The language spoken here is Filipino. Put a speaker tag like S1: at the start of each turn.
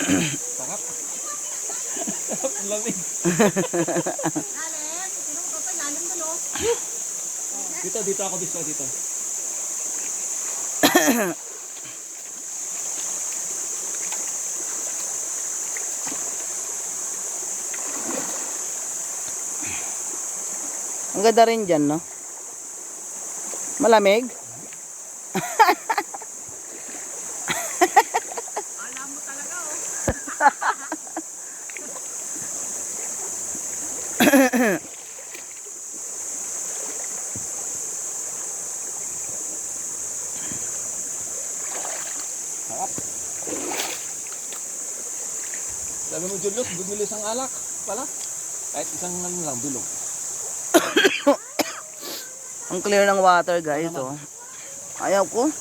S1: Sarap. Sarap ang lamig. Dito ako dito.
S2: Ang ganda rin dyan, no? Malamig?
S3: Alam mo talaga, oh.
S1: Sarap. Sabi mo, Julius, bumili isang alak pala. Kahit isang lang, bilog.
S2: Ang clear ng water, guys, oh. Ayaw ko.